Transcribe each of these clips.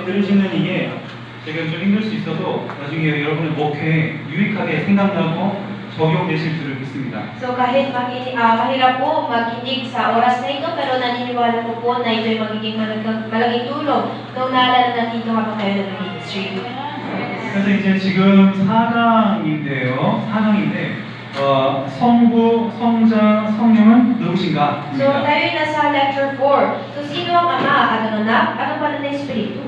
들으시는 이게 지금 좀 힘들 수 있어도 나중에 여러분의 목회에 유익하게 생각나고 적용되실 줄을 믿습니다. So kahit mahirap po makinig sa oras na ito, pero naniniwala ko po na ito'y magiging malaking tulong nung naalala natin ito habang tayo nag-ministry. 그래서 이제 지금 4강인데요. 4강인데 성부, 성자, 성령은 누구신가? So tayo'y nasa lecture 4. So sino ang Ama at ang Anak at ang Banal na Espiritu?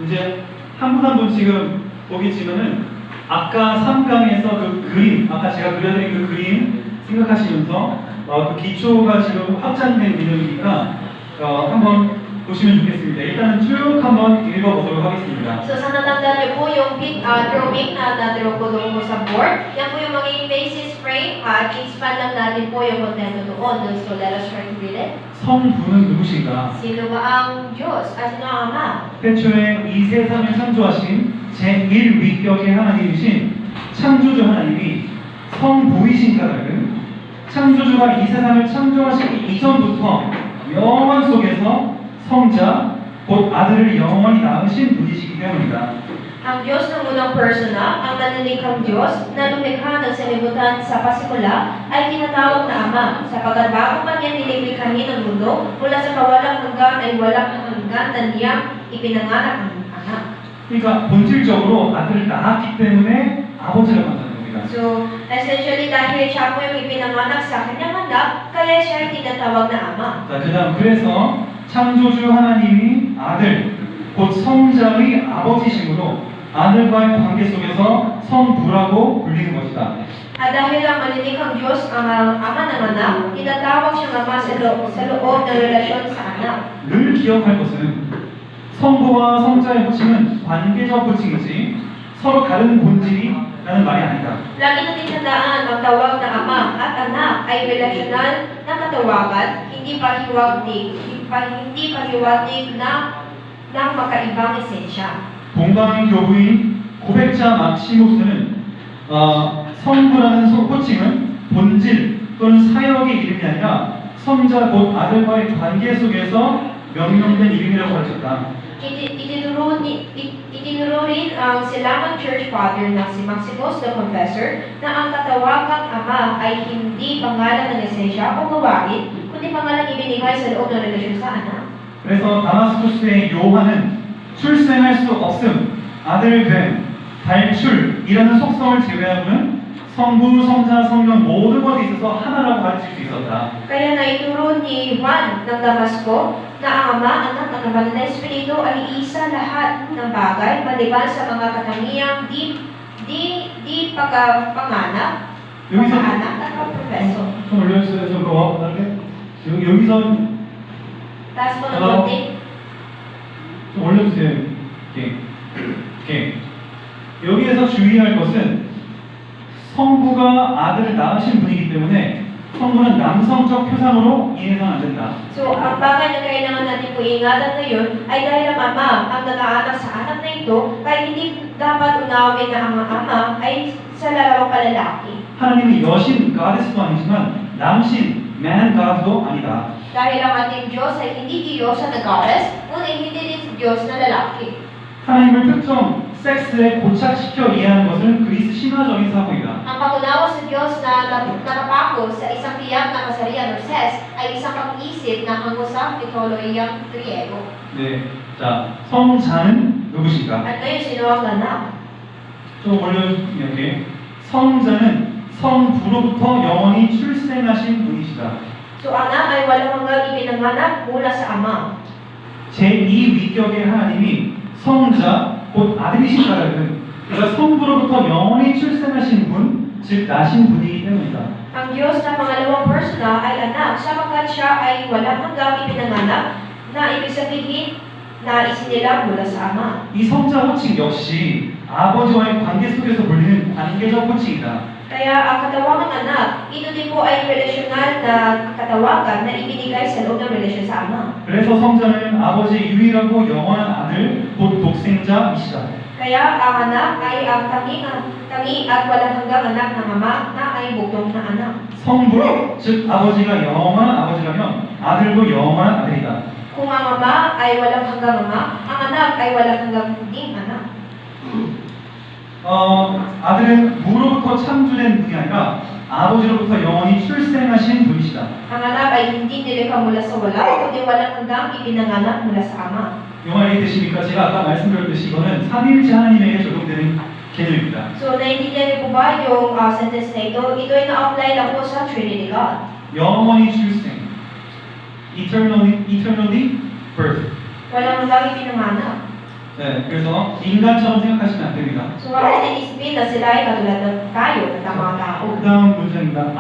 이제 한 분 한 분 지금 보겠지만은 아까 3강에서 그 그림, 아까 제가 그려드린 그 그림 생각하시면서 그 기초가 지금 확장된 개념이니까 한번 보시면 좋겠습니다. 일단은 쭉 한번 읽어보도록 하겠습니다. So sa natandaan niyo po yung drawing na na-draw ko doon po sa board, yan po yung magiging basis frame at expand lang natin po yung kontento doon. So let us try to read it. 성부는 누구신가? Sino ba ang Diyos at sino ang Ama? 태초에 이 세상을 창조하신 제1위격의 하나님이신 창조주 하나님이 성부이신 까닭은 창조주가 이 세상을 창조하시기 이전부터 영원 속에서 성자, 곧 아들을 영원히 낳으신 분이시기 때문이다. Ang Diyos ng unang persona, ang nanlilikhang Diyos na lumikha ng sanlibutan sa pasikula ay tinatawag na Ama, sapagkat bago pa niya nilikhahin ang mundo, mula sa kawalang hanggan ay walang hanggan na niyang ipinanganak ang anak. 그러니까 본질적으로 아들을 낳았기 때문에 아버지를 만나는 겁니다. So, essentially dahil siya po yung ipinanganak sa kanyang anak, kaya siya ay tinatawag na Ama. 자, 그다음 그래서 창조주 하나님이 아들, 곧 성자의 아버지심으로 아들과의 관계 속에서 성부라고 불리는 것이다. At dahil ang malilikhang Diyos ang Ama ng anak, tinatawag siyang Ama sa loob ng relasyon sa anak. 늘 기억할 것은 성부와 성자의 호칭은 관계적 호칭이지 서로 다른 본질이라는 말이 아니다. Lagi natin tandaan ang tawag ng Ama at Anak ay relasyonal na katawagan, hindi pahiwatig ng makaibang esensya. 동방의 교부인 고백자 막시모스는 성부라는 호칭은 본질 또는 사역의 이름이 아니라 성자 곧 아들과의 관계 속에서 명명된 이름이라고 가르쳤다. Itinuro rin ang silangang church father na si Maximus the Confessor na ang katawagang Ama ay hindi pangalan ng esensya o gawain, kundi pangalan ibinigay sa loob ng relasyon sa anak. 그래서 다마스쿠스의 요한은 출생할 수 없음, 아들 됨, 발출이라는 속성을 제외하고는 성부, 성자, 성령 모든 것에 있어서 하나라고 가르칠 수 있었다. Kaya naituro ni Juan ng Damasco na ang Ama, Anak at ang Banal na Espiritu ay isa lahat ng bagay maliban sa mga katangiang di pagkapanganak, pagkaanak at pagpropeso. 좀 올려주세요. 저 그거 다른데 여기서 Taas mo ng konti. 좀 올려주세요. 이렇게. 여기에서 주의할 것은 성부가 아들을 낳으신 분이기 때문에 성부는 남성적 표상으로 이해해서는 안 된다. So, ang bagay na kailangan natin po ingatan ngayon ay dahil ang Ama ang nag-aanak sa anak na ito, kaya hindi dapat unawin na ang Ama ay sa lalawang palalaki. 하나님은 여신 가데스도 아니지만 남신 man god도 아니다. Dahil ang ating Diyos ay hindi Diyosa na goddess, ngunit hindi din Diyos na lalaki. 하나님을 특정 섹스에 고착시켜 이해하는 것은 그리스 신화적인 사고이다. Ang pag-unawa sa Diyos na nakapako sa isang tiyak na kasarian or sex ay isang pag-iisip na hango sa mitolohiyang Griego. 네, 자 성자는 누구신가? At ngayon, sino ang anak? 좀 올려주세요. 성자는 성부로부터 영원히 출생하신 분이시다. So, anak ay walang hanggang ipinanganak mula sa Ama. 제2위격의 하나님이 성자, 곧 아들이신 까닭은 그러니까 성부로부터 영원히 출생하신 분, 즉 나신 분이기 때문이다. Ang Diyos na pangalawang persona ay anak sapagkat siya ay walang hanggang ipinanganak na ibig sabihin na isinilang mula sa Ama. 이 성자 호칭 역시 아버지와의 관계 속에서 불리는 관계적 호칭이다. Kaya ang katawagang anak, ito din po ay relasyonal na katawagan na ibinigay sa loob ng relasyon sa Ama. 그래서 성자는 아버지의 유일하고 영원한 아들, 곧 독생자이시다. Kaya ang anak ay ang tangi at walang hanggang anak ng Ama na ay bugtong na anak. 성부, 즉 아버지가 영원한 아버지라면 아들도 영원한 아들이다. Kung ang ama ay walang hanggang ama, ang anak ay walang hanggang ding anak. 아들은 무로부터 창조된 분이 아니라 아버지로부터 영원히 출생하신 분이시다. Ang anak ay hindi nilikha mula sa wala, kundi walang hanggang ipinanganak mula sa ama. 이 말이 되십니까? 제가 아까 말씀드렸듯이 이거는 삼위일체 하나님에게 적용되는 개념입니다. So, naiintindihan niyo po ba yung sentence na ito? Ito ay na-apply lang po sa Trinity God. 영원히 출생, eternally birth. Walang hanggang ipinanganak. 네, 그래서 인간처럼 생각하시면 안 됩니다. So, huwag natin isipin na sila ay katulad ng tayo, ng mga tao. 다음 문장입니다.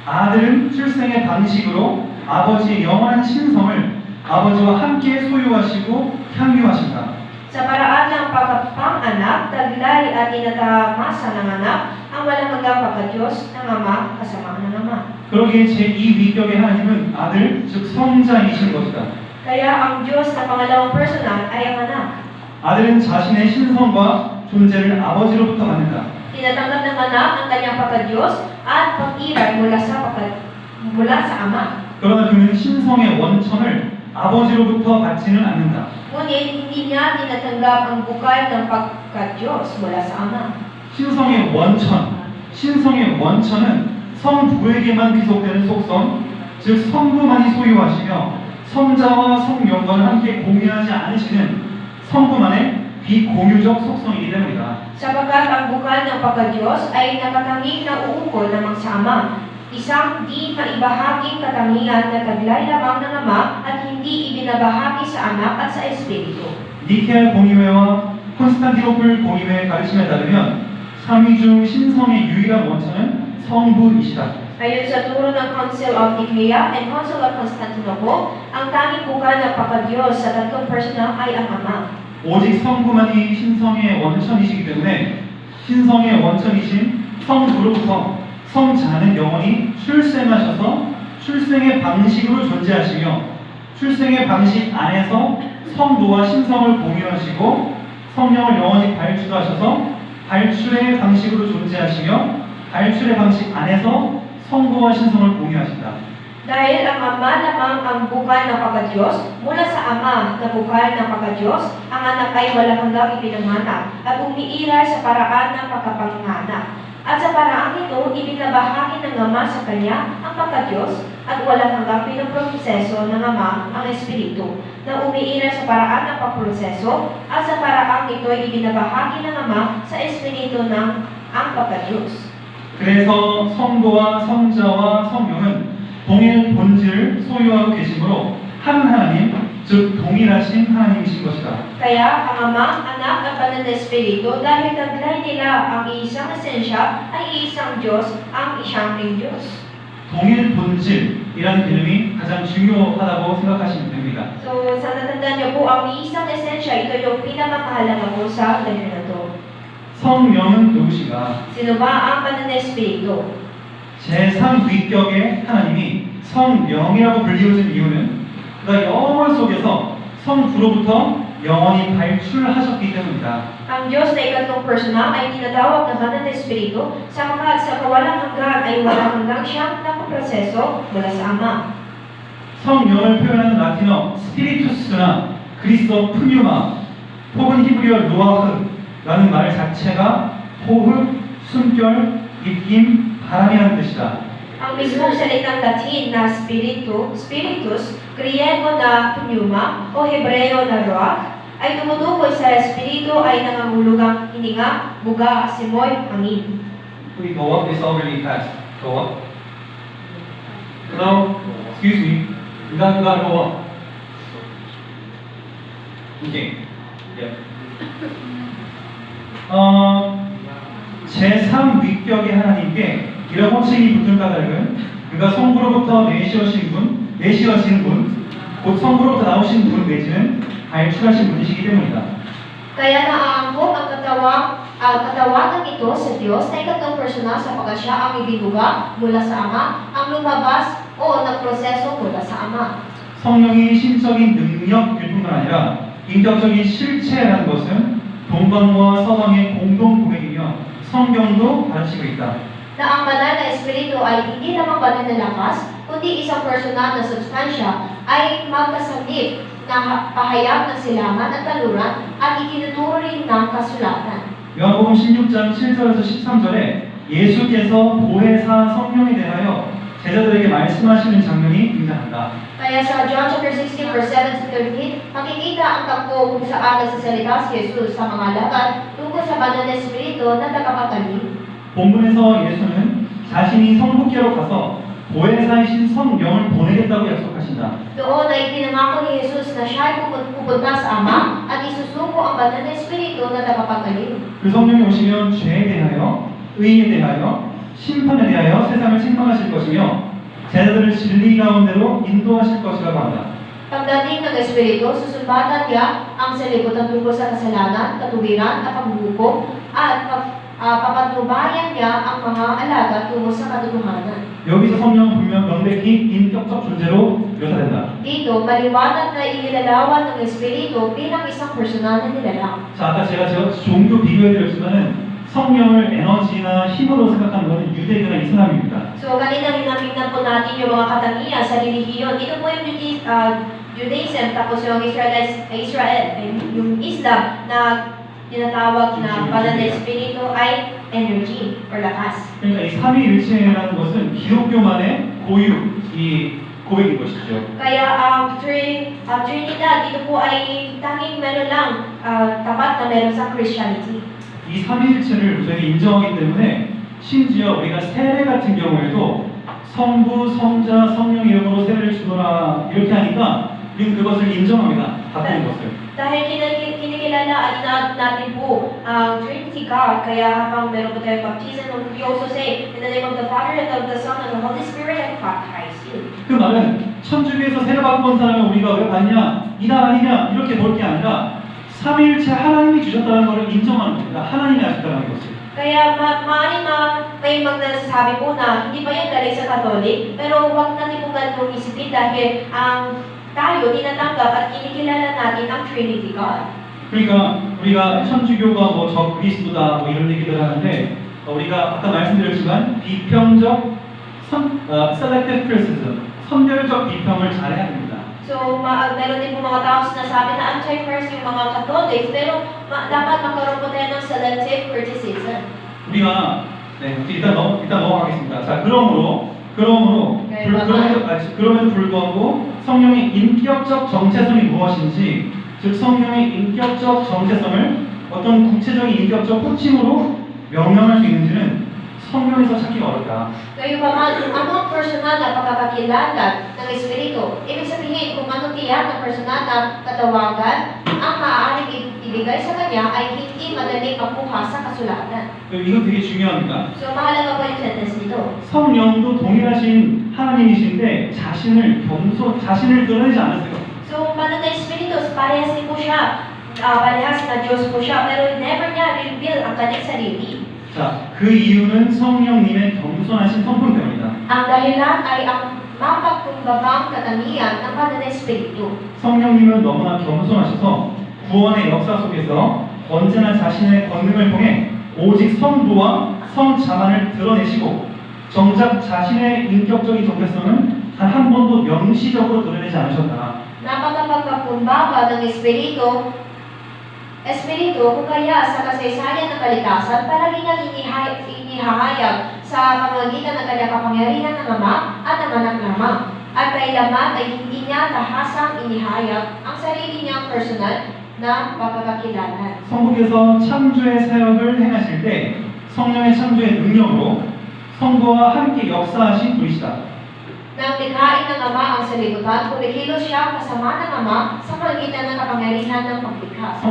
아들은 출생의 방식으로 아버지의 영원한 신성을 아버지와 함께 소유하시고 향유하신다. Sa paraan ng pagkapanganak, taglay at tinatamasa ng anak, ang walang hanggang pagka-Diyos ng Ama kasama ng Ama. 그러기에 제2 위격의 하나님은 아들, 즉 성자이신 것이다. Kaya ang Diyos na pangalawang personal ay ang anak. 아들은 자신의 신성과 존재를 아버지로부터 받는다. Tinatanggap ng anak ang kanyang pagka-Diyos at pag-iral mula sa Ama. 그러나 그는 신성의 원천을 아버지로부터 받지는 않는다. Ngunit hindi niya tinatanggap ang bukal ng pagka-Diyos mula sa Ama. 신성의 원천은 성부에게만 귀속되는 속성, 즉 성부만이 소유하시며 성자와 성령과는 함께 공유하지 않으시는 성부만의 비공유적 속성이기 때문이다. Sapagkat ang bukal ng pagka-Diyos ay nakatanging na uukol lamang sa Ama, isang di maibahaging katangian na taglay lamang ng Ama at hindi ibinabahagi sa Anak at sa Espiritu. 니케아 공의회와 콘스탄티노플 공의회의 가르침에 따르면 삼위중 신성의 유일한 원천은 성부이시다. Ayon sa turo ng Council of Nicaea and Council of Constantinople, ang tanging bukal ng pagka-Diyos sa tatlong personal ay ang Ama. 오직 성부만이 신성의 원천이시기 때문에 신성의 원천이신 성부로부터 성자는 영원히 출생하셔서 출생의 방식으로 존재하시며 출생의 방식 안에서 성부와 신성을 공유하시고 성령을 영원히 발출하셔서 발출의 방식으로 존재하시며 발출의 방식 안에서 성부와 신성을 공유하신다. Dahil ang Ama lamang ang bukal ng pagka-Diyos, mula sa Ama na bukal ng pagka-Diyos, ang anak ay walang hanggang ipinanganak at umiiral sa paraan ng pagkapanganak. At sa paraan ito, ibinabahagi ng Ama sa Kanya ang pagka-Diyos at walang hanggang pinoproseso ng Ama ang Espiritu na umiiral sa paraan ng pagproseso at sa paraan ito ay ibinabahagi ng Ama sa Espiritu ng ang pagka-Diyos. 그래서 성부와 성자와 성령은 동일 본질을 so유하고 계시므로 한 하나님, 즉 동일하신 하나님이신 것이다. Kaya ang Ama, Anak at Banal na Espiritu dahil taglay nila ang iisang esensya ay iisang Diyos, ang isang ring Diyos. 동일 본질이라는 개념이 가장 중요하다고 생각하시면 됩니다. So, sa natandaan niyo po, ang iisang esensya, ito yung pinakamahalaga po sa letter na to. 성령은 누구신가? Sino ba ang Banal na Espiritu? 제3위격의 하나님이 성령이라고 불리워진 이유는 그가 영원 속에서 성부로부터 영원히 발출하셨기 때문이다. Ang Diyos na ikatlong personal ay tinatawag na Banal na Espiritu sapagkat sa kawalang hanggan ay walang hanggang siyang napaproseso mula sa Ama. 성령을 표현하는 라틴어 스피리투스나 그리스어 푸뉴마 혹은 히브리어 루아흐라는 말 자체가 호흡, 숨결, 입김, 바람이라는 뜻이다. Ang mismong salitang Latin na spiritus, Griego na pneuma o Hebreo na ruach, ay tumutukoy sa espiritu ay nangangulugang hininga, buga, simoy, hangin. We go up is already past. Go up. Hello? Excuse me. You gotta go up. Okay. Yeah. 제3위격의 하나님께 이런 호칭이 붙은 까닭은 그가 성부로부터 내시어진 분, 곧 성부로부터 나오신 분 내지는 발출하신 분이시기 때문이다. Kaya naaangkop ang katawagan ito sa Diyos na ikatlong personal sapagkat siya ang ibinuga mula sa Ama, ang lumabas o nagproseso mula sa Ama. 성령이 신적인 능력일 뿐만 아니라 인격적인 실체라는 것은 동방과 서방의 공동 고백이며 성경도 가르치고 있다. Na ang banal na espiritu ay hindi lamang banal na lakas, kundi kundi isang personal na substansya ay magkasalip na pahayag ng silangan at taluran at itinuturo rin ng kasulatan. 요한복음 16장 7절에서 13절에 예수께서 보혜사 성령에 대하여 제자들에게 말씀하시는 장면이 등장한다. Kaya sa John chapter 16 verse 7 to 13, makikita ang takbo kung saan nagsasalita si Jesus sa mga lakad tungkol sa banal na espiritu na tagapagtalim. 본문에서 예수는 자신이 성부께로 가서 보혜사이신 성령을 보내겠다고 약속하신다. Doon ay pinangako ni Jesus na siya ay pupunta sa Ama at isusuko ang banal na espiritu na tagapagtalim. 그 성령이 오시면 죄에 대하여, 의에 대하여, 심판에 대하여 세상을 책망하실 것이며 제자들을 진리 가운데로 인도하실 것이라고 한다. Pagdating ng Espiritu, susumbatan niya ang salibutan tungkol sa kasalanan, katuwiran at pagbubuko at papatnubayan niya ang mga alagad tungo sa katotohanan. 여기서 성령은 분명 명백히 인격적 존재로 묘사된다. Dito, maliwanag na inilalawan ng Espiritu bilang isang personal na nilalang. 자, 아까 제가 종교 비교해드렸지만은 성령을 에너지나 힘으로 생각하는 것은 유대교나 이슬람입니다. So, kanina rinamignan po natin yung mga katangian sa relihiyon. Ito po yung Judaism, tapos yung Israel, yung Islam na tinatawag na banal na espiritu ay energy or lakas. 그러니까 이 삼위일체라는 것은 기독교만의 고유, 이 고백인 것이죠. Kaya ang Trinidad, ito po ay tanging meron lang tapat na meron sa Christianity. 이 삼위일체를 저희가 인정하기 때문에 심지어 우리가 세례 같은 경우에도 성부, 성자, 성령 이름으로 세례를 주노라 이렇게 하니까 우리는 그것을 인정합니다. 바꾸는 것을. Dahil kinikilala natin po ang Trinity God, kaya habang meron po tayong baptism, we also say, in the name of the Father, and of the Son, and the Holy Spirit, I baptize you. 그 말은 천주교에서 세례받고 온 사람을 우리가 왜 받냐, 이다 아니냐 이렇게 볼 게 아니라 삼위일체 하나님이 주셨다는 것을 인정하는 겁니다. 하나님이 하셨다는 것을. Kaya may magsasabi po na hindi pa yan galing sa Katolik, pero huwag natin po ganitong isipin dahil tayo tinatanggap at kinikilala natin ang Trinity God. 그러니까 우리가 천주교가 뭐 적그리스도다 뭐 이런 얘기를 하는데 우리가 아까 말씀드렸지만 비평적 selective criticism, 선별적 비평을 잘해야 됩니다. So, meron din po mga tao sinasabi na anti-Christ yung mga Catholics, pero dapat magkaroon po tayo ng selective criticism. 우리가 일단 넘어가겠습니다. 자, 그러므로 그럼에도 불구하고 성령의 인격적 정체성이 무엇인지, 즉 성령의 인격적 정체성을 어떤 구체적인 인격적 호칭으로 명명할 수 있는지는 성경에서 찾기가 어렵다. Gayunpaman, ano ang personal na pagkakakilala ng Espiritu? Ibig sabihin, kung ano tiyak ng personal na katawagan, ang maaaring ibigay sa kanya ay hindi madaling makuha sa kasulatan. 이거 되게 중요합니다. So, mahalaga po yung sentence nito. 성령도 동일하신 하나님이신데 자신을 드러내지 않으세요. So, banal na Espiritu, parehas din po siya. Parehas na Diyos po siya, pero never niya reveal ang kanyang sarili. 자, 그 이유는 성령님의 겸손하신 성품 때문이다. Ang dahilan ay ang mapagkumbabang katangian ng banal na Espiritu. 성령님은 너무나 겸손하셔서 구원의 역사 속에서 언제나 자신의 권능을 통해 오직 성부와 성자만을 드러내시고 정작 자신의 인격적인 정체성은 단 한 번도 명시적으로 드러내지 않으셨다. Napakapagpakumbaba ng Espiritu, kung kaya sa kasaysayan ng kalikasan, palagi niyang inihahayag sa pamamagitan ng kanyang kapangyarihan ng Ama at ng Anak lamang. At kailanman ay hindi niya tahasang inihayag ang sarili niyang personal na pagkakakilala. 성부께서 창조의 사역을 행하실 때 성령의 창조의 능력으로 성부와 함께 역사하신 분이시다. Nang likhain ng Ama ang salibutan, kumikilos siya kasama ng Ama sa pagitan ng kapangyarihan ng paglikha.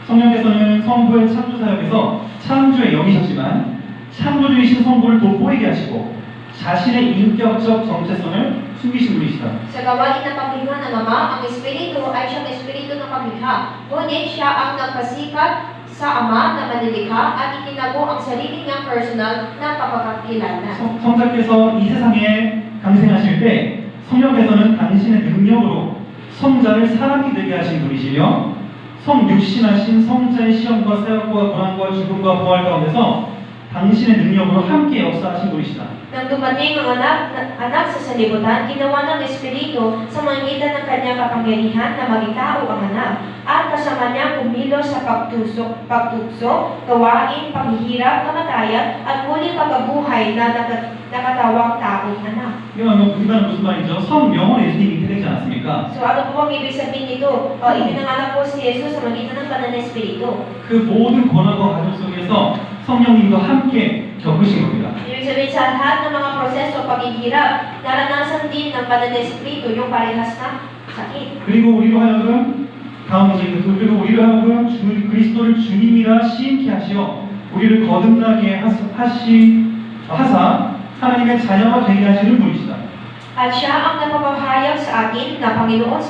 성령께서는 성부의 창조 사역에서 창조의 영이셨지만 창조주이신 성부를 돋보이게 하시고 자신의 인격적 정체성을 숨기신 분이시다. Sa gawain ng paglikha ng Ama, ang Espiritu ay siyang Espiritu ng paglikha. Ngunit siya ang nagpasikat sa Ama na manilikha at itinago ang sarili niyang personal na pagkakakilala. 성자께서 이 세상에 강생하실 때 성령께서는 당신의 능력으로 성자를 사람이 되게 하신 분이시며 성육신하신 성자의 시험과 사역과 고난과 죽음과 부활 가운데서 당신의 능력으로 함께 역사하신 분이시다. Nang dumating ang anak sa sanlibutan, ginawa ng Espiritu sa magitan ng kanyang kapangyarihan na maging tao ang anak, at kasama niya kumilos sa pagtukso, gawain, paghihirap, kamatayan, at muling pagkabuhay na nakatawang taong anak. 이건 우리가 무슨 말이죠? 성령으로 예수님이 잉태되지 않았습니까? So ano po ang ibig sabihin nito? Ipinanganak po si Jesus sa magitan ng banal na Espiritu. 그 모든 권한과 과정 속에서 성령님과 함께 겪으신 겁니다. Ibig sabihin sa lahat ng mga proseso paghihirap, naranasan din ng banal na Espiritu yung parehas na sakit. 그리고 우리로 하여금 다음 문제입니다. 그리고 우리로 하여금 그리스도를 주님이라 시인케 하시어 우리를 거듭나게 하사 하나님의 자녀가 되게 하시는 분이시다. At siya ang nagpapahayag sa atin na Panginoon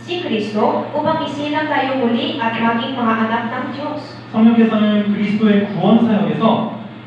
si Kristo upang isilang tayo muli at maging mga anak ng Diyos. 성령께서는 그리스도의 구원 사역에서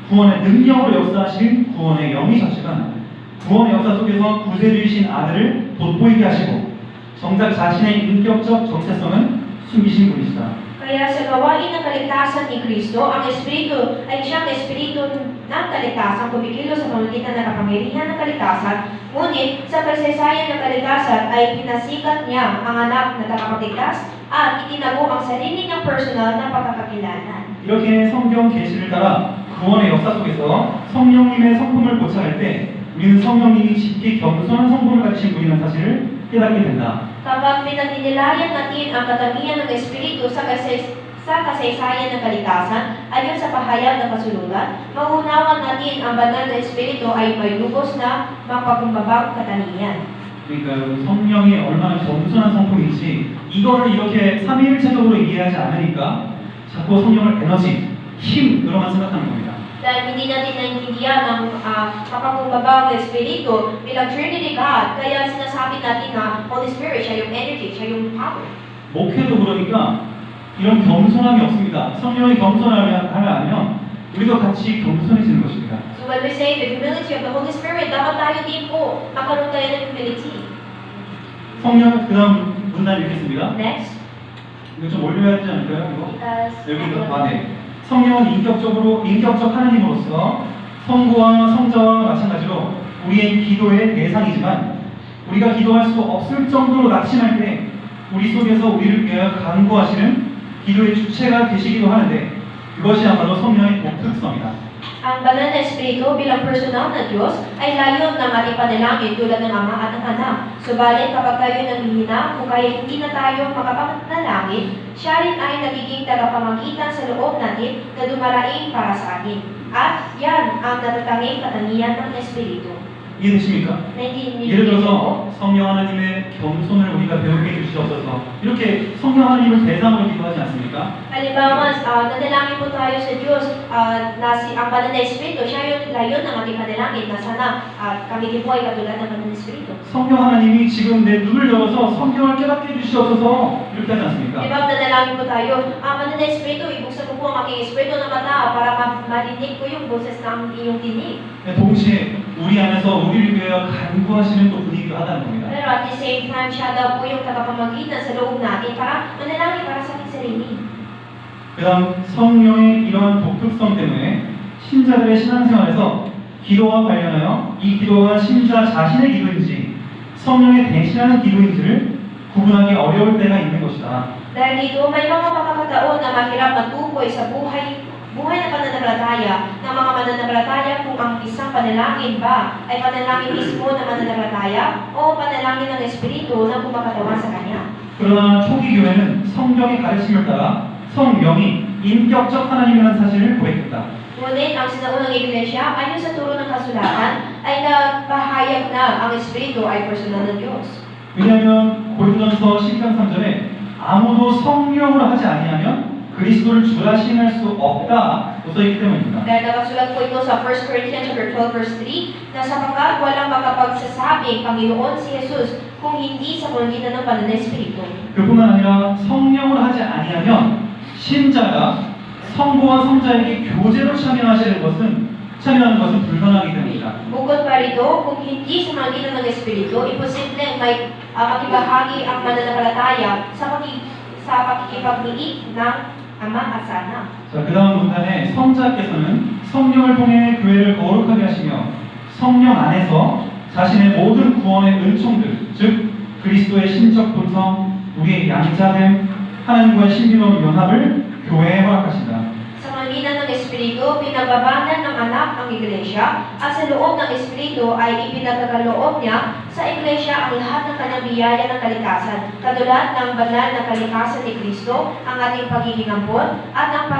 구원의 능력으로 역사하신 구원의 영이셨지만 구원의 역사 속에서 구세주이신 아들을 돋보이게 하시고 정작 자신의 인격적 정체성은 숨기신 분이시다. Kaya sa gawain ng kaligtasan ni Kristo, ang Espiritu ay siyang Espiritu ng kaligtasan, kumikilos sa pamamagitan ng kapangyarihan ng kaligtasan, ngunit sa kasaysayan ng kaligtasan ay pinasikat niya ang anak na tagapagligtas at itinago ang sarili niyang personal na pagkakakilala. 이렇게 성경 계시를 따라 구원의 역사 속에서 성령님의 성품을 고찰할 때 우리는 성령님이 깊이 겸손한 성품을 가지신 분이라는 사실을 깨닫게 된다. Kapag pinaninilayan natin ang katangian ng Espiritu sa kasaysayan ng kaligtasan ayon sa pahayag ng kasulatan, mauunawan natin ang banal na Espiritu ay may lubos na mapagkumbabang katangian. 그러니까 성령이 얼마나 겸손한 성품인지 이거를 이렇게 삼위일체적으로 이해하지 않으니까 자꾸 성령을 에너지, 힘으로만 생각하는 겁니다. Dahil hindi natin naintindihan ang mapagkumbabang na Espiritu bilang Trinity God, kaya sinasabi natin na Holy Spirit, siya yung energy, siya yung power. 목회도 그러니까 이런 겸손함이 없습니다. 성령이 겸손함을 하면 우리도 같이 겸손해지는 것입니다. So when we say the humility of the Holy Spirit, dapat tayo din po magkaroon tayo ng humility. 성령 그다음 문단 읽겠습니다. Next. 이거 좀 올려야 되지 않을까요? 이거? Because 여기도 네. 성령은 인격적 하나님으로서 성부와 성자와 마찬가지로 우리의 기도의 대상이지만 우리가 기도할 수 없을 정도로 낙심할 때 우리 속에서 우리를 위하여 간구하시는 기도의 주체가 되시기도 하는데 그것이야말로 성령의 독특성이다. ang banal na Espiritu bilang personal na Diyos ay layon ng ating panalangin tulad ng Ama at ng Anak. Subalit kapag tayo nanghihina, kung kaya hindi na tayo makapanalangin, siya rin ay nagiging tagapamagitan sa loob natin na dumaraing para sa atin. At yan ang natatanging katangian ng Espiritu. 이해되십니까? 예를 들어서 성령 하나님의 겸손을 우리가 배우게 해주시옵소서 이렇게 성령 하나님을 대상으로 기도하지 않습니까? Halimbawa, nanalangin po tayo sa Diyos na ang banal na Espiritu, siya yung layon ng ating panalangin na sana kami din po ay katulad ng banal na Espiritu. 성령 하나님이 지금 내 눈을 열어서 성경을 깨닫게 해주시옵소서 이렇게 하지 않습니까? Diba, nanalangin po tayo, banal na Espiritu, ibuksan ko po ang aking Espiritu na mata para marinig ko yung boses ng iyong dinig. 동시에 우리 안에서 우리를 위하여 간구하시는 또 분이기도 하다는 겁니다. Pero at the same time, siya daw po yung tagapamagitan sa loob natin para manalangin para sa ating sarili. 그 다음 성령의 이러한 독특성 때문에 신자들의 신앙생활에서 기도와 관련하여 이 기도가 신자 자신의 기도인지 성령의 대신하는 기도인지를 구분하기 어려울 때가 있는 것이다. Dahil dito, may mga pagkakataon na mahirap matukoy sa buhay na pananampalataya ng mga mananampalataya kung ang isang panalangin ba ay panalangin mismo na mananampalataya o panalangin ng Espiritu na kumakatawan sa Kanya. 그러나 초기 교회는 성경의 가르침을 따라 성령이 인격적 하나님이라는 사실을 고백했다. Ngunit ang sinaunang iglesia, ayon sa turo ng kasulatan, ay nagpahayag na ang Espiritu ay personal ng Diyos. 왜냐하면 고린도전서 12장 3절에 아무도 성령으로 하지 아니하면 그리스도를 주라 시인할 수 없다 써있기 때문입니다. Dahil nakasulat po ito sa 1 Corinthians chapter 12 verse 3 na sapagkat walang makapagsasabing Panginoon si Jesus kung hindi sa pamamagitan ng banal na Espiritu. 그뿐만 아니라 성령으로 하지 아니하면 신자가 성부와 성자에게 교제로 참여하는 것은 불가능하기 때문이다. Bukod pa rito, kung hindi sa pamamagitan ng Espiritu, imposibleng may makibahagi ang mananampalataya sa pakikipagniit ng Ama at sa Anak. 자, 그 다음 문단에 성자께서는 성령을 통해 교회를 거룩하게 하시며 성령 안에서 자신의 모든 구원의 은총들, 즉 그리스도의 신적 본성, 우리의 양자됨, 하나님과의 신비로운 연합을 교회에 허락하신다. Sa pamamagitan ng Espiritu, pinababanan ng Anak ang Iglesia at sa loob ng Espiritu ay ipinagkakaloob niya sa Iglesia ang lahat ng kanyang biyaya ng kalikasan, katulad ng banal na kalikasan ni Kristo, ang ating pagiging ampon at ang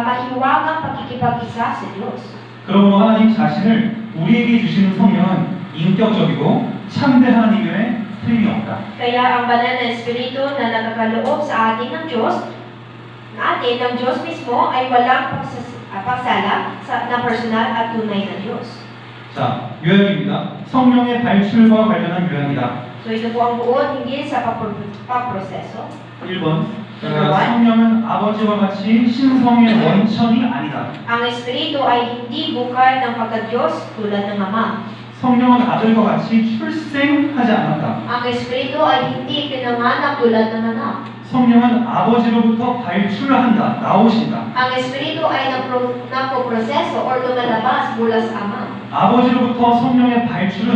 mahiwagang pagkikipag-isa sa Diyos. 그러므로 하나님 자신을 우리에게 주시는 성령은 인격적이고 참된 하나님의 틀림이 없다. Kaya ang banal na Espiritu na nagkakaloob sa atin ng Diyos mismo ay walang pagsala na personal at tunay na Diyos. 자, 요약입니다. 성령의 발출과 관련한 요약이다. So ito po ang buod hinggil sa pagproseso. 1번. 성령은 아버지와 같이 신성의 원천이 아니다. Ang Espiritu ay hindi bukal ng pagka-Diyos tulad ng Ama. 성령은 아들과 같이 출생하지 않았다. Ang Espiritu ay hindi pinanganak tulad ng Anak. 성령은 아버지로부터 발출한다, 나오신다. Ang Espiritu ay nagpoproseso o lumalabas mula sa Ama. 아버지로부터 성령의 발출은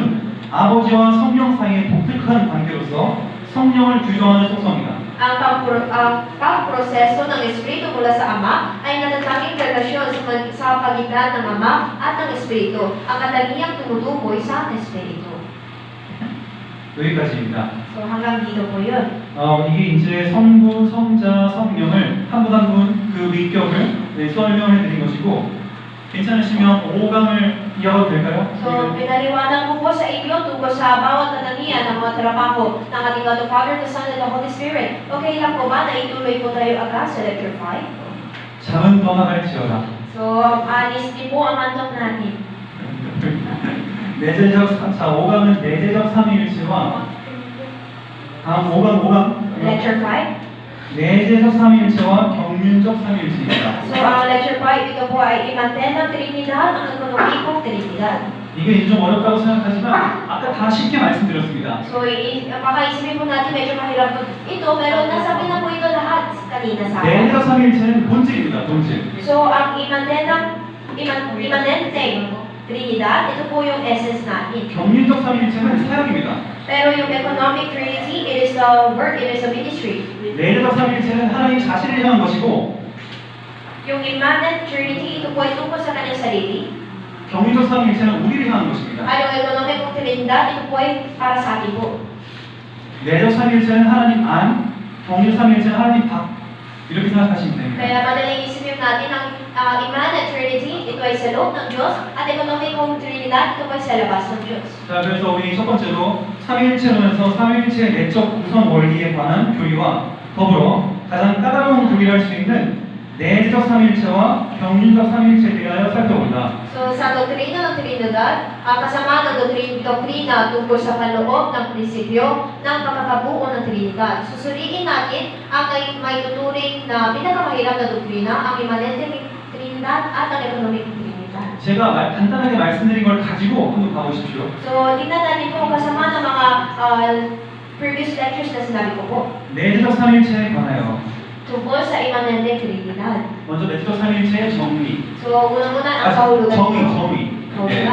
아버지와 성령 사이의 독특한 관계로서 성령을 규정하는 속성이다. Ang pagproseso ng Espiritu mula sa Ama ay natatanging relasyon sa pagitan ng Ama at ng Espiritu, ang katangiang tumutukoy sa Espiritu. 여기까지입니다. So hanggang dito po yun. 이게 이제 성부, 성자, 성령을 한 분 한 분 그 위격을 설명해 드린 것이고, 괜찮으시면 5강을 이어가도 될까요? So, pinaliwanag ko po sa inyo tungkol sa bawat katangian ng mga trabaho ng ating God the Father, the Son, and the Holy Spirit. Okay lang po ba na ituloy po tayo agad sa lecture 5? 잠은 떠나갈지어다. So, alis din po ang antok natin. 자, 5강은 내재적 삼위일체와 다음 5강 Lecture 5? 내재적 삼위일체와 경륜적 삼위일체입니다. So, ang lecture 5, ito po ay imanten ng Trinidad, ang ekonomikong Trinidad. 이게 좀 어렵다고 생각하지만 아까 다 쉽게 말씀드렸습니다. So, baka isipin po natin medyo mahirap ito, pero nasabi na po ito lahat kanina sa akin. 내재적 삼위일체는 본질입니다. 본질. So, ang imanenteng Trinidad, ito po yung essence natin. 경륜적 삼위일체는 사역입니다. Pero yung economic Trinity, it is the work, it is a ministry. 내재적 삼위일체는 하나님 자신을 향한 것이고, Yung immanent Trinity, ito po ay tungkol sa kanyang sarili. 경륜적 삼위일체는 우리를 향한 것입니다. At yung economic Trinidad, ito po ay para sa atin po. 내적 삼위일체는 하나님 안, 경륜적 삼위일체는 하나님 밖, 이렇게 생각하시면 됩니다. Kaya madaling isipin natin ang immanent Trinity, ito ay sa loob ng Diyos, at economic Trinidad, ito po ay sa labas ng Diyos. 자, 그래서 우리 첫 번째로 삼위일체론에서 삼위일체의 내적 구성 원리에 관한 교리와 더불어 가장 까다로운 교리를 할 수 있는 내재적 삼위일체와 경륜적 삼위일체에 대하여 살펴본다. So, sa doktrina ng Trinidad, kasama ng doktrina tungkol sa panloob ng prinsipyo ng pagkakabuo ng Trinidad. Susuriin natin ang may tuturing na pinakamahirap na doktrina, ang immanente Trinidad at ang economic Trinidad. 제가 간단하게 말씀드린 걸 가지고 한번 봐보십시오. So, tingnan natin po kasama ng mga previous lectures na sinabi ko po. 내재적 삼위일체에 관하여 Tungkol sa immanente Trinidad. 먼저 내재적 삼위일체의 정의. So, unang-una ang kahulugan 정의. kahulugan.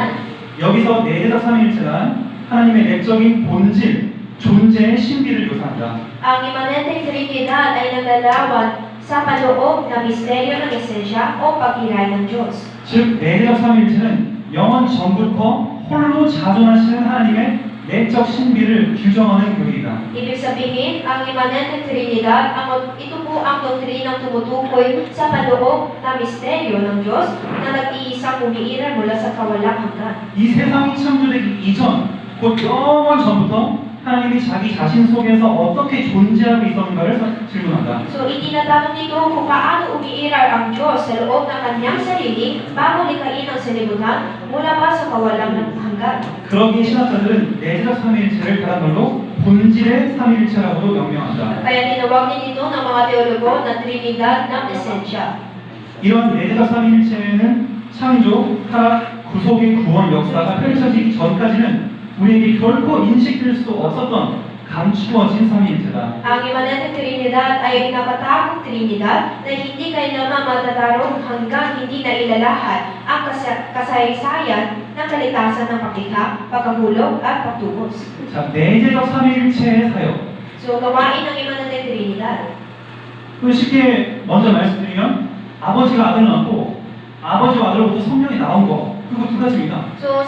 여기서 내재적 삼위일체란 하나님의 내적인 본질, 존재의 신비를 묘사한다. Ang immanente Trinidad ay naglalawan sa paloob na misteryo ng esensya o paghiray ng Diyos. 즉 내재적 삼위일체는 영원 전부터 홀로 자존하시는 하나님의 내적 신비를 규정하는 교리이다. Ibig sabihin, ang immanente Trinidad, ito po ang doktrinang tumutukoy sa paloob na misteryo ng Diyos na nag-iisang umiiral mula sa kawalang hanggan. 이 세상이 창조되기 이전, 곧 영원 전부터 하나님이 자기 자신 속에서 어떻게 존재하고 있었는가를 질문한다. So, itinatanong nito kung paano umiiral ang Diyos sa loob ng kanyang sarili bago likhain ang salibutan mula pa sa kawalang hanggan. 그러기에 신학자들은 내재적 삼위일체를 다른 말로 본질의 삼위일체라고도 명명한다. Kaya tinawag din ito ng mga teologo na Trinidad ng esensya. 이런 내재적 삼위일체는 창조, 타락, 구속의 구원 역사가 펼쳐지기 전까지는 우리에게 결코 인식될 수 없었던 감추어진 삼위일체다. Ang imanenteng Trinidad ay pinapatagong Trinidad na hindi kailanman matatarong hanggang hindi na ilalahad ang kasaysayan ng kalikasan ng pakikha, pagkahulog at pagtubos. 자, 내재적 삼위일체의 사역. So, gawain ng imanenteng Trinidad. 그 쉽게 먼저 말씀드리면 아버지가 아들을 낳고 아버지와 아들로부터 성령이 나온 거 그거 두 가지입니다. So,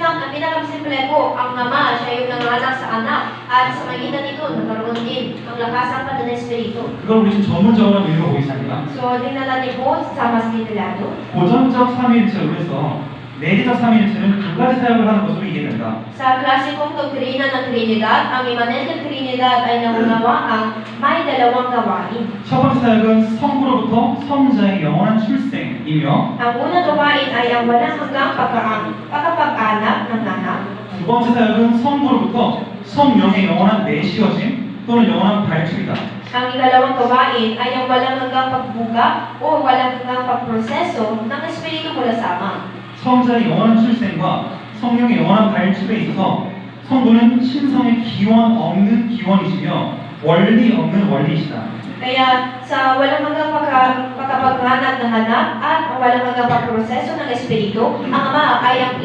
ang pinakasimple po, ang ama, siya yung nanganak sa anak, at sa magitan nito, nagkaroon din ang lakas ng Espiritu. 그걸 우리 지금 전문적으로 읽어보겠습니다. So, tingnan natin po sa mas detalado. 고전적 삼위일체로 해서 내재적 삼위일체는 두 가지 사역을 하는 것으로 이해된다. Sa klasikong doktrina ng Trinidad, ang imanenteng Trinidad ay nangunawaang may dalawang gawain. 첫 번째 사역은 성부로부터 성자의 영원한 출생이며 Ang unang gawain ay ang walang hanggang pagkapag-anak ng anak. 두 번째 사역은 성부로부터 성령의 영원한 내쉬어짐 또는 영원한 발출이다. Ang ikalawang gawain ay ang walang hanggang pagbuga o walang hanggang pagproseso ng Espiritu mula sa Ama. 성자의 영원한 출생과 성령의 영원한 발출에 있어서 성부는 신성의 기원 없는 기원이시며 원리 없는 원리이시다. Kaya sa walang hanggang pagkapaghanap ng anak at ang walang hanggang pagproseso ng Espiritu, ang Ama ay ang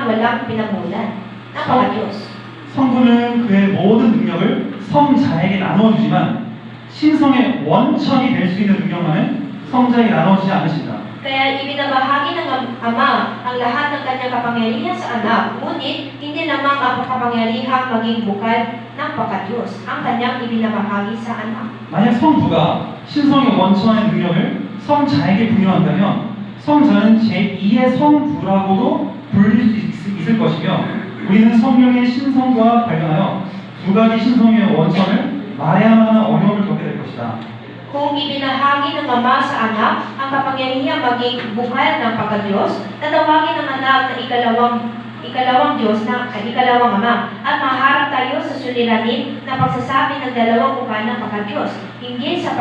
walang pinamulan. Napaka-Diyos. 성부는 그의 모든 능력을 성자에게 나누어주지만 신성의 원천이 될 수 있는 능력만은 성자에게 나누어주지 않으신다. Kaya ibinabahagi ng Ama ang lahat ng kanyang kapangyarihan sa anak, ngunit hindi lamang ang kapangyarihang maging bukal ng pagka-Diyos ang kanyang ibinabahagi sa anak. 만약 성부가 신성의 원천의 능력을 성자에게 분유한다면 성자는 제2의 성부라고도 불릴 수 있을 것이며 우리는 성령의 신성과 발견하여 두 가지 신성의 원천을 말해야만 하는 어려움을 겪게 될 것이다. Kung ibinahagi ng Ama sa anak ang kapangyarihan maging bukal ng pagka-Diyos, tatawagin ng anak na ikalawang Diyos na ikalawang Ama at maharap tayo sa suliranin na pagsasabi ng dalawang bukal ng pagka-Diyos, hinggil sa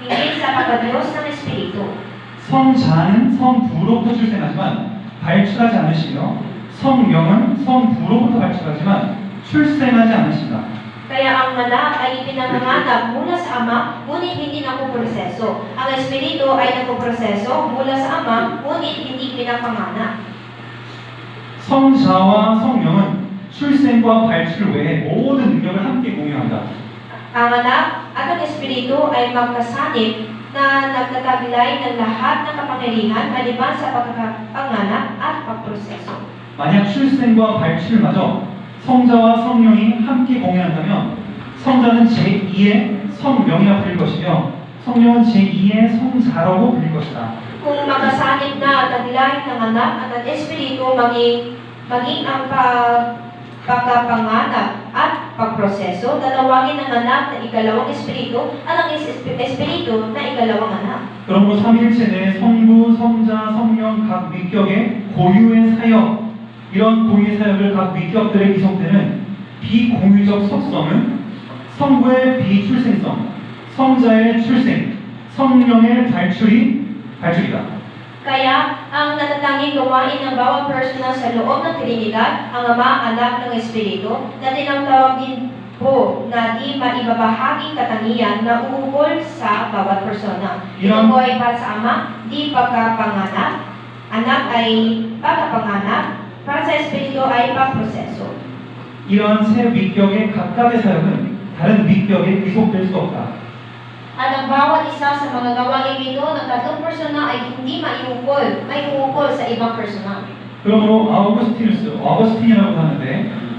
pagka-Diyos ng Espiritu. 성자는 성부로부터 출생하지만 발출하지 않으시며 성령은 성부로부터 발출하지만 출생하지 않으신다. Kaya ang anak ay ipinanganganak mula sa Ama, ngunit hindi napoproseso. Ang Espiritu ay napoproseso mula sa Ama, ngunit hindi pinapanganak. 성자와 성령은 출생과 발출 외에 모든 능력을 함께 공유한다. Ang anak at ang Espiritu ay magkasanib na nagtataglay ng lahat ng kapangyarihan maliban sa pagkapanganak at pagproseso. 만약 출생과 발출마저 성자와 성령이 함께 공유한다면 성자는 제2의 성령이라 불릴 것이며 성령은 제2의 성자라고 불릴 것이다. Kung magkasanib na taglay ng anak at ang Espiritu maging ang pagkapanganak at pagproseso, tatawagin ng anak na ikalawang Espiritu at ang Espiritu na ikalawang anak. 그러므로 삼위일체 내 성부, 성자, 성령 각 위격의 고유의 사역 이런 고유의 사역을 각 위격들에 기속되는 비공유적 속성은 성부의 비출생성, 성자의 출생, 성령의 발출이다. Kaya, ang natatanging gawain ng bawat personal sa loob ng Trinidad, ang Ama, Anak ng Espiritu, na tinatawag din po na di maibabahaging katangian na uukol sa bawat persona. Ito po ay para sa Ama, di pagkapanganak, anak ay pagkapanganak, para sa Espiritu ay pagproseso. 이러한 세 위격의 각각의 사역은 다른 위격에 귀속될 수 없다. At ang bawat isa sa mga gawain ito ng tatlong persona ay hindi may uukol sa ibang persona. 그러므로 아우구스티누스이라고 하는데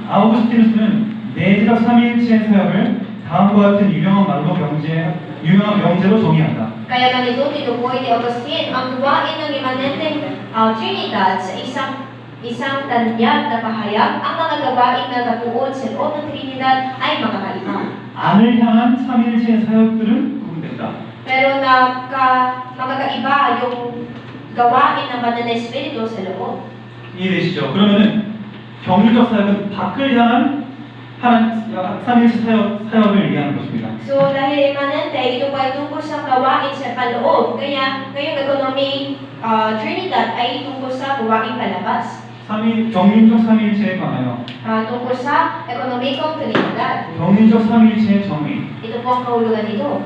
아우구스티누스는 내재적 삼위일체의 사역을 다음과 같은 유명한 명제로 정의한다. Kaya ganito tinukoy ni Augustine ang gawain ng imanenteng Trinidad sa isang tanyag na pahayag. Ang mga gawain na natuon sa loob ng Trinidad ay magkakaiba. 안을 향한 삼위일체의 사역들은 구분된다. Pero magkakaiba yung gawain ng Banal na Espiritu sa loob. 이해되시죠? 그러면은 경륜적 사역은 밖을 향한 삼위일체 사역을 얘기하는 것입니다. So dahil imanente, ito po ay tungkol sa gawain sa paloob. Kaya ngayong economy Trinidad ay tungkol sa gawain palabas. 경륜적 삼위일체에 관하여 Tungkol sa ekonomikong Trinidad. 경륜적 삼위일체의 정의. Ito po ang kahulugan nito.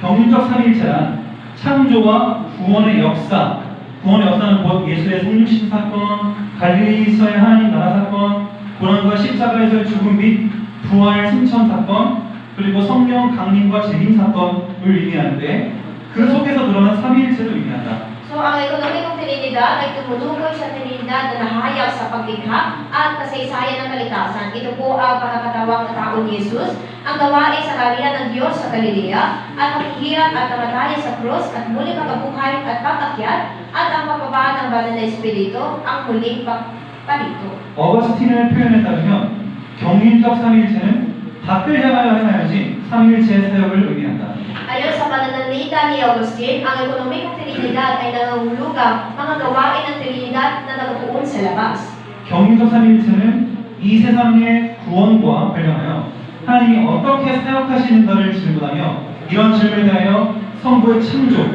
경륜적 삼위일체란 창조와 구원의 역사는 곧 예수의 성육신 사건, 갈릴리에서의 하나님 나라 사건, 고난과 십자가에서의 죽음 및 부활 승천 사건, 그리고 성령 강림과 재림 사건을 의미하는데 그 속에서 드러난 삼위일체를 의미한다. So, ang ekonomikong Trinidad ay tumutukoy sa Trinidad na nahayag sa paglikha at kasaysayan ng kalikasan. Ito po ang pagkakatawang na tao ni Jesus, ang gawain sa kariyan ng Diyos sa Galilea, at paghihirap at kamatayan sa krus, at muling pagkabuhay at pag-akyat, at ang pagbaba ng banal na Espiritu, ang muling pagparito. 어거스틴의 표현에 따르면 경륜적 삼위일체는 밖을 향하여 행하여진 삼위일체의 사역을 의미한다. Ayon sa pananalita ni Augustine, ang ekonomikong Trinidad ay nangangulugang mga gawain ng Trinidad na nakatuon sa labas. 경륜적 삼위일체는 이 세상의 구원과 관련하여 하나님이 어떻게 사역하시는가를 질문하며 이런 질문에 대하여 성부의 창조,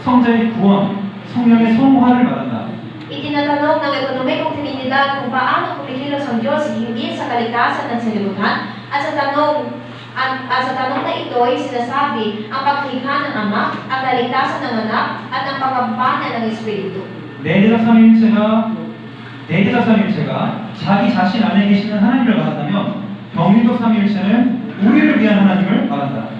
성자의 구원, 성령의 성화를 말한다. Itinatanong ng ekonomikong Trinidad kung paano kumikilos ang Diyos hinggil sa kalikasan ng sanlibutan at sa tanong na ito ay sinasabi ang paglikha ng Ama, ang kaligtasan ng Anak, at ang pagpapana ng Espiritu. 내재적 삼위일체가 자기 자신 안에 계시는 하나님을 말한다면 경륜적 삼위일체는 우리를 위한 하나님을 말한다.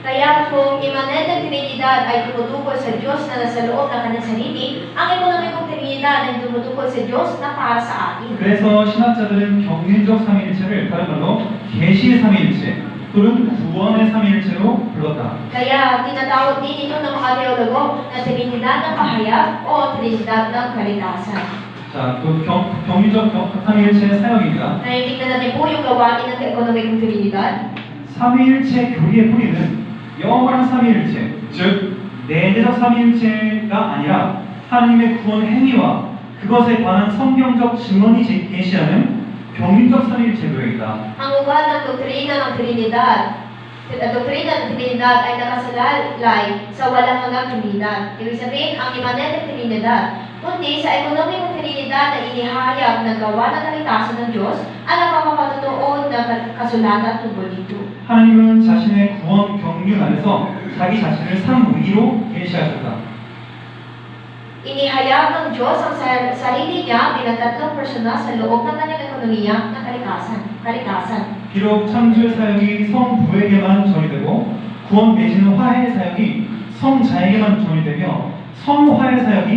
Kaya kung imanent ng Trinidad ay tumutukoy sa Diyos na nasa loob ng kanyang sarili, ang ekonomikong Trinidad ay tumutukoy sa Diyos na para sa atin. 그래서 신학자들은 경륜적 삼위일체를 다른 말로 계시의 삼위일체 또는 구원의 삼위일체로 불렀다. Kaya tinatawag din ito ng mga teologo na Trinidad ng pahayag o Trinidad ng kalikasan. 자, 또 경륜적 삼위일체의 사역입니다. Naitignan natin po yung gawain ng ekonomikong Trinidad. 삼위일체 교리의 뿌리는 영원한 삼위일체, 즉 내재적 삼위일체가 아니라 하나님의 구원 행위와 그것에 관한 성경적 증언이 계시하는 경륜적 삼위일체 교회이다. Ang ugat ng doktrina ng Trinidad, ay nakasalalay sa walang hanggang Trinidad. Ibig sabihin, ang imanenteng Trinidad, kundi sa ekonomikong Trinidad na inihayag ng gawa ng kalikasan ng Diyos at ang pagpapatutuon ng kasulatan tungkol dito. 하나님은 자신의 구원 경륜 안에서 자기 자신을 삼위로 계시하셨다. Inihayag ng Diyos ang sarili niya bilang tatlong persona sa loob ng kanyang ekonomiya ng kalikasan. 비록 창조의 사역이 성부에게만 전이되고 구원 내지는 화해의 사역이 성자에게만 전이되며 성화의 사역이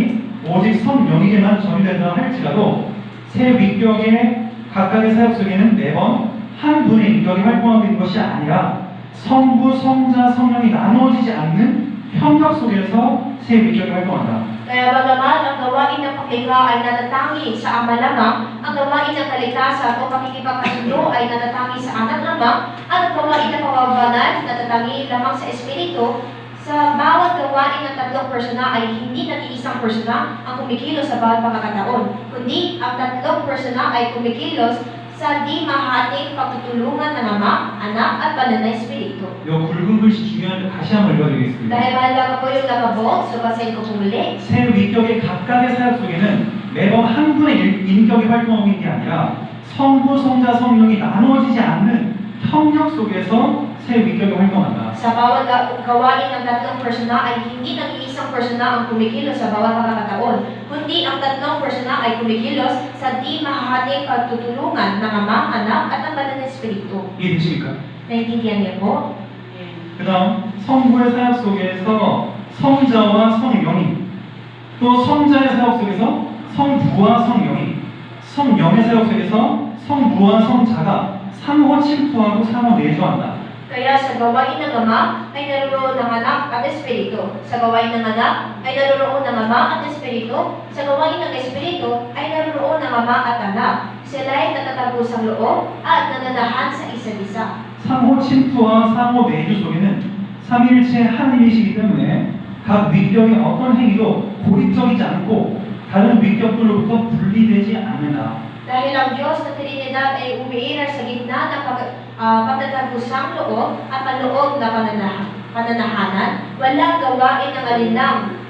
오직 성령에게만 전이된다 할지라도 세 위격의 각각의 사역 속에는 매번 한 분의 인격이 활동하고 있는 것이 아니라 성부, 성자, 성령이 나누어지지 않는 협력 속에서 세 위격이 활동한다. Kaya bagaman ang gawain ng paglikha ay natatangi sa Ama lamang, ang gawain ng kalikasan o pakikipagkasundo ay natatangi sa Anak lamang, at ang gawain ng pagbabanal natatangi lamang sa Espiritu. Sa bawat gawain ng tatlong persona ay hindi nag-iisang persona ang kumikilos sa bawat pagkakataon, kundi ang tatlong persona ay kumikilos sa di mahating pagtutulungan ng Ama, Anak, at Banal na Espiritu. 이 굵은 글씨 중요한데 다시 한번 읽어드리겠습니다. Dahil mahalaga po yung nakabot, so basahin ko po muli. 세 위격의 각각의 사역 속에는 매번 한 분의 인격이 활동하고 있는 게 아니라 성부, 성자, 성령이 나누어지지 않는 협력 속에서 세 위격이 활동한다. Sa bawat gawain ng tatlong persona ay hindi nag-iisang persona ang kumikilos sa bawat pagkakataon, kundi ang tatlong persona ay kumikilos sa di mahahating pagtutulungan ng Ama, Anak, at ang Banal na Espiritu. 이해되십니까? Naintindihan niyo po? 그 다음 성부의 사역 속에서 성자와 성령이, 또 성자의 사역 속에서 성부와 성령이, 성령의 사역 속에서 성부와 성자가 상호 침투하고 상호 내조한다. Kaya sa gawain ng Ama ay naroon ng Anak at Espiritu. Sa gawain ng Anak ay naroon ng Ama at Espiritu. Sa gawain ng Espiritu ay naroon ng Ama at Anak. Sila ay natatagos ang loob at nananahan sa isa't isa. 상호 침투와 상호 내조 속에는 삼위일체 하나님이시기 때문에 각 위격의 어떤 행위도 고립적이지 않고 다른 위격들로부터 분리되지 않는다. Dahil ang Diyos na Trinidad ay umiiral sa gitna ng pagtatagusang loob at panloob na pananahanan, walang gawain ng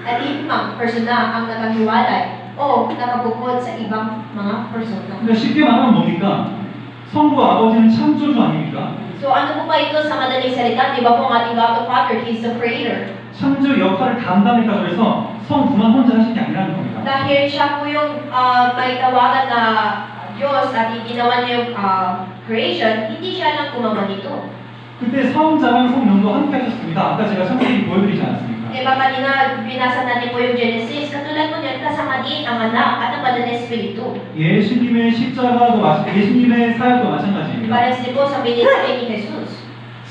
alinmang persona ang nakahiwalay o o nakabukod sa ibang mga persona. 그러니까 쉽게 말하면 뭡니까? 성부 아버지는 창조주 아닙니까? So ano po ba ito sa madaling salita? Di ba po ang ating God the Father, He's the Creator. 창조 역할을 담당했다고 해서 성부만 혼자 하신 게 아니라는 겁니다. Dahil siya po yung may tawagan na Diyos at ginawa niya yung creation, hindi siya lang gumawa nito. 그때 성자랑 성령도 함께 하셨습니다. 아까 제가 창세기 보여드리지 않았습니까? Diba kanina binasa natin po yung Genesis, katulad po niyan kasama din ang anak at ang banal na espiritu. 예수님의 십자가도 예수님의 사역도 마찬가지입니다. Pares din po sa ministry ni Jesus.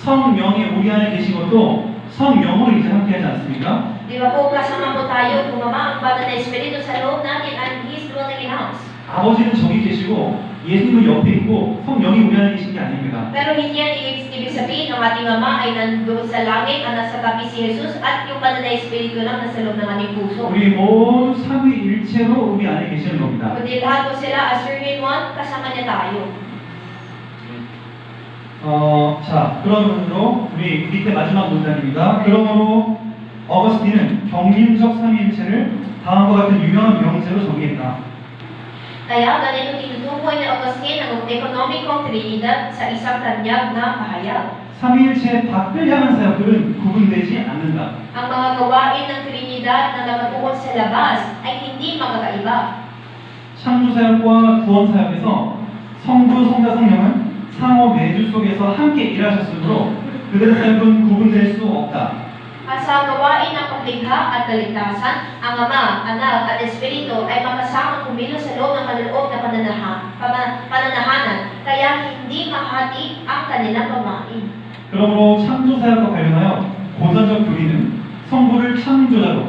성령이 우리 안에 계신 것도 성령으로 이제 함께 하지 않습니까? Di ba po kasama po tayo gumama ang banal na espiritu sa loob natin and He's dwelling in us. 아버지는 저기 계시고 예수님은 옆에 있고 성령이 우리 안에 계신 게 아닙니다. Pero hindi yan ibig sabihin ng ating Ama ay nandun sa langit at nasa tabi si Jesus at yung banal na espiritu lang nasa loob ng ating puso. 우리 모두 삼위일체로 우리 안에 계시는 겁니다. Kundi lahat po sila as three in one, kasama niya tayo. 자, 그러므로 우리 밑에 마지막 문단입니다. 그러므로 어거스틴은 경림적 삼위일체를 다음과 같은 유명한 명제로 정의했다. Kaya ganito tinutukoy ni Augustine ang ekonomikong Trinidad sa isang tanyag na pahayag. 삼위일체의 밖을 향한 사역들은 구분되지 않는다. Ang mga gawain ng Trinidad na nakatukod sa labas ay hindi magkakaiba. 창조 사역과 구원 사역에서 성부, 성자, 성령은 상호 매주 속에서 함께 일하셨으므로 그들의 사역은 구분될 수 없다. At sa gawain ng paglikha at kaligtasan, ang Ama, Anak at Espiritu ay makasama kumilos sa loob ng maluloob na pananahanan, kaya hindi mahati ang kanilang gawain. 그러므로 창조 사역과 관련하여 고전적 교리는 성부를 창조자로,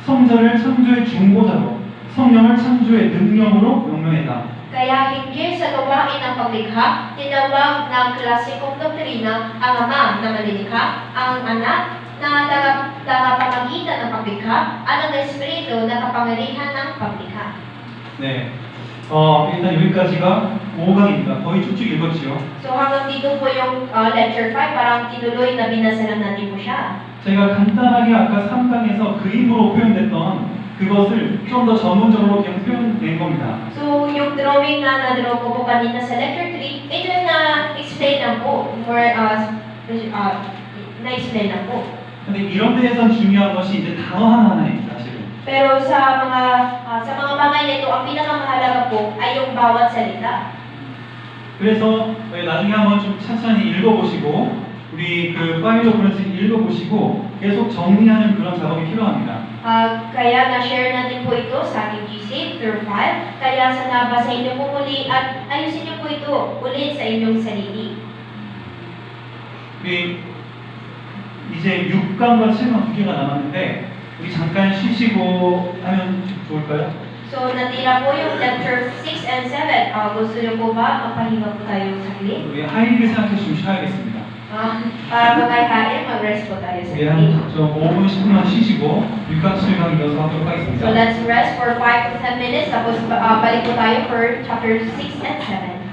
성자를 창조의 중보자로, 성령을 창조의 능력으로 명명했다. Kaya hinggil sa gawain ng paglikha, tinawag ng klasikong doktrina ang Ama na malilikha, ang Anak na tagapamagitan ng paglikha, at ang Espiritu na kapangyarihan ng paglikha. 네, 일단 여기까지가 5강입니다. 거의 쭉쭉 읽었지요. So hanggang dito po yung lecture 5, parang tinuloy na binasa lang natin po siya. 제가 간단하게 아까 3강에서 그림으로 표현됐던 그것을 좀 더 전문적으로 그냥 표현된 겁니다. So yung drawing na na-draw ko po kanina sa lecture 3, ito yung na-explain lang po, na-explain lang po. 근데 이런 데에선 중요한 것이 이제 단어 하나하나입니다, 사실은. Pero sa mga bagay nito, ang pinakamahalaga po ay yung bawat salita. 그래서 나중에 한번 좀 천천히 읽어보시고 우리 그 파일로 보내서 읽어보시고 계속 정리하는 그런 작업이 필요합니다. Kaya na-share natin po ito sa ating GC through file. Kaya sa nabasa inyo po muli at ayusin niyo po ito ulit sa inyong sarili. 우리 이제 6강과 7강 두 개가 남았는데 우리 잠깐 쉬시고 하면 좋을까요? So natira po yung lecture 6 and 7. Gusto niyo po ba magpahinga po tayo saglit? 우리 하이리를 생각해 좀 쉬어야겠습니다. Para magkakain, mag-rest po tayo 우리 saglit. 한 5분 10분만 쉬시고 6강 7강 이어서 하도록 So 하겠습니다. let's rest for 5 to 10 minutes. Tapos balik po tayo for chapter 6 and 7.